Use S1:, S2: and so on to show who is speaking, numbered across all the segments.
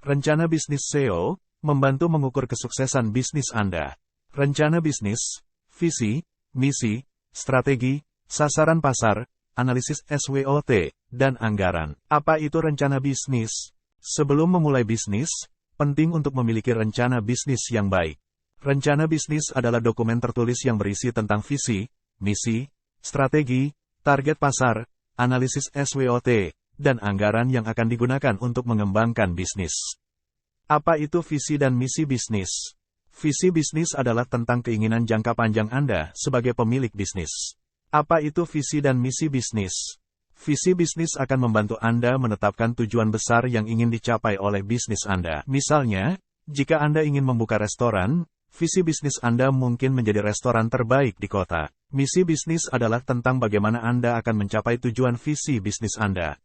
S1: Rencana bisnis SEO, membantu mengukur kesuksesan bisnis Anda. Rencana bisnis, visi, misi, strategi, sasaran pasar, analisis SWOT, dan anggaran. Apa itu rencana bisnis? Sebelum memulai bisnis, penting untuk memiliki rencana bisnis yang baik. Rencana bisnis adalah dokumen tertulis yang berisi tentang visi, misi, strategi, target pasar, analisis SWOT, dan anggaran yang akan digunakan untuk mengembangkan bisnis. Apa itu visi dan misi bisnis? Visi bisnis adalah tentang keinginan jangka panjang Anda sebagai pemilik bisnis. Apa itu visi dan misi bisnis? Visi bisnis akan membantu Anda menetapkan tujuan besar yang ingin dicapai oleh bisnis Anda. Misalnya, jika Anda ingin membuka restoran, visi bisnis Anda mungkin menjadi restoran terbaik di kota. Misi bisnis adalah tentang bagaimana Anda akan mencapai tujuan visi bisnis Anda.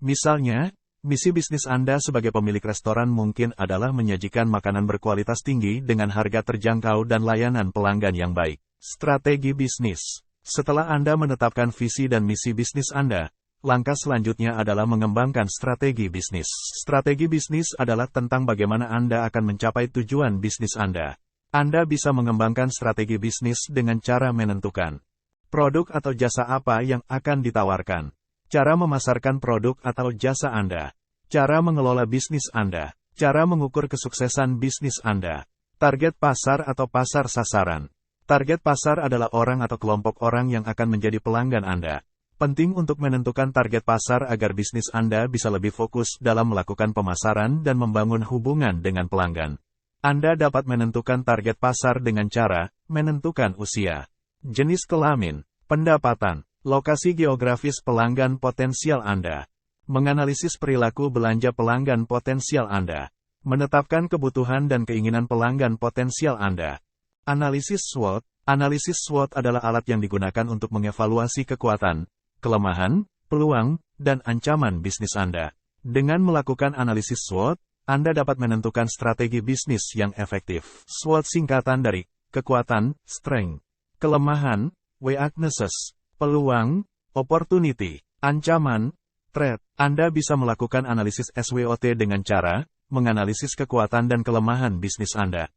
S1: Misalnya, misi bisnis Anda sebagai pemilik restoran mungkin adalah menyajikan makanan berkualitas tinggi dengan harga terjangkau dan layanan pelanggan yang baik. Strategi bisnis. Setelah Anda menetapkan visi dan misi bisnis Anda, langkah selanjutnya adalah mengembangkan strategi bisnis. Strategi bisnis adalah tentang bagaimana Anda akan mencapai tujuan bisnis Anda. Anda bisa mengembangkan strategi bisnis dengan cara menentukan produk atau jasa apa yang akan ditawarkan, cara memasarkan produk atau jasa Anda, cara mengelola bisnis Anda, cara mengukur kesuksesan bisnis Anda, target pasar atau pasar sasaran. Target pasar adalah orang atau kelompok orang yang akan menjadi pelanggan Anda. Penting untuk menentukan target pasar agar bisnis Anda bisa lebih fokus dalam melakukan pemasaran dan membangun hubungan dengan pelanggan. Anda dapat menentukan target pasar dengan cara menentukan usia, jenis kelamin, pendapatan, lokasi geografis pelanggan potensial Anda, menganalisis perilaku belanja pelanggan potensial Anda, menetapkan kebutuhan dan keinginan pelanggan potensial Anda. Analisis SWOT. Analisis SWOT adalah alat yang digunakan untuk mengevaluasi kekuatan, kelemahan, peluang, dan ancaman bisnis Anda. Dengan melakukan analisis SWOT, Anda dapat menentukan strategi bisnis yang efektif. SWOT singkatan dari kekuatan, strength, kelemahan, weaknesses, peluang, opportunity, ancaman, threat. Anda bisa melakukan analisis SWOT dengan cara menganalisis kekuatan dan kelemahan bisnis Anda,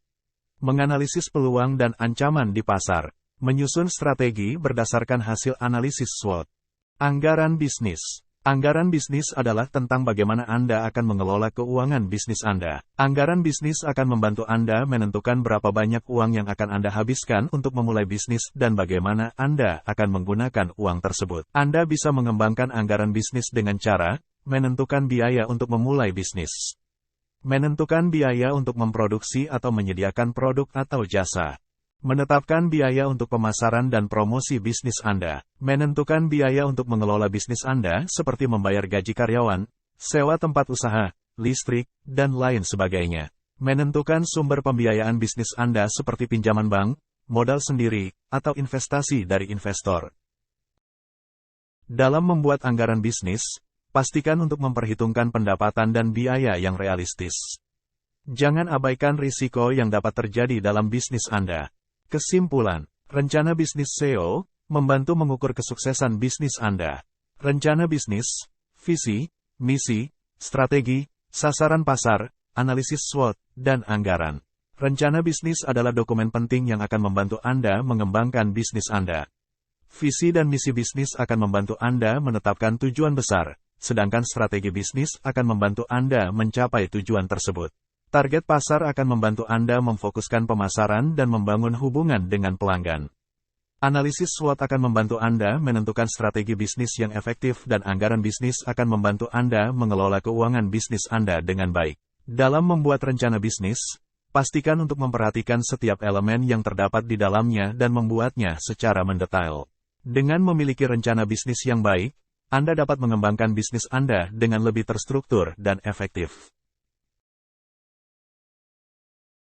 S1: menganalisis peluang dan ancaman di pasar, menyusun strategi berdasarkan hasil analisis SWOT. Anggaran bisnis. Anggaran bisnis adalah tentang bagaimana Anda akan mengelola keuangan bisnis Anda. Anggaran bisnis akan membantu Anda menentukan berapa banyak uang yang akan Anda habiskan untuk memulai bisnis dan bagaimana Anda akan menggunakan uang tersebut. Anda bisa mengembangkan anggaran bisnis dengan cara menentukan biaya untuk memulai bisnis, menentukan biaya untuk memproduksi atau menyediakan produk atau jasa, menetapkan biaya untuk pemasaran dan promosi bisnis Anda, menentukan biaya untuk mengelola bisnis Anda seperti membayar gaji karyawan, sewa tempat usaha, listrik, dan lain sebagainya, menentukan sumber pembiayaan bisnis Anda seperti pinjaman bank, modal sendiri, atau investasi dari investor. Dalam membuat anggaran bisnis, pastikan untuk memperhitungkan pendapatan dan biaya yang realistis. Jangan abaikan risiko yang dapat terjadi dalam bisnis Anda. Kesimpulan, rencana bisnis SEO membantu mengukur kesuksesan bisnis Anda. Rencana bisnis, visi, misi, strategi, sasaran pasar, analisis SWOT, dan anggaran. Rencana bisnis adalah dokumen penting yang akan membantu Anda mengembangkan bisnis Anda. Visi dan misi bisnis akan membantu Anda menetapkan tujuan besar, sedangkan strategi bisnis akan membantu Anda mencapai tujuan tersebut. Target pasar akan membantu Anda memfokuskan pemasaran dan membangun hubungan dengan pelanggan. Analisis SWOT akan membantu Anda menentukan strategi bisnis yang efektif dan anggaran bisnis akan membantu Anda mengelola keuangan bisnis Anda dengan baik. Dalam membuat rencana bisnis, pastikan untuk memperhatikan setiap elemen yang terdapat di dalamnya dan membuatnya secara mendetail. Dengan memiliki rencana bisnis yang baik, Anda dapat mengembangkan bisnis Anda dengan lebih terstruktur dan efektif.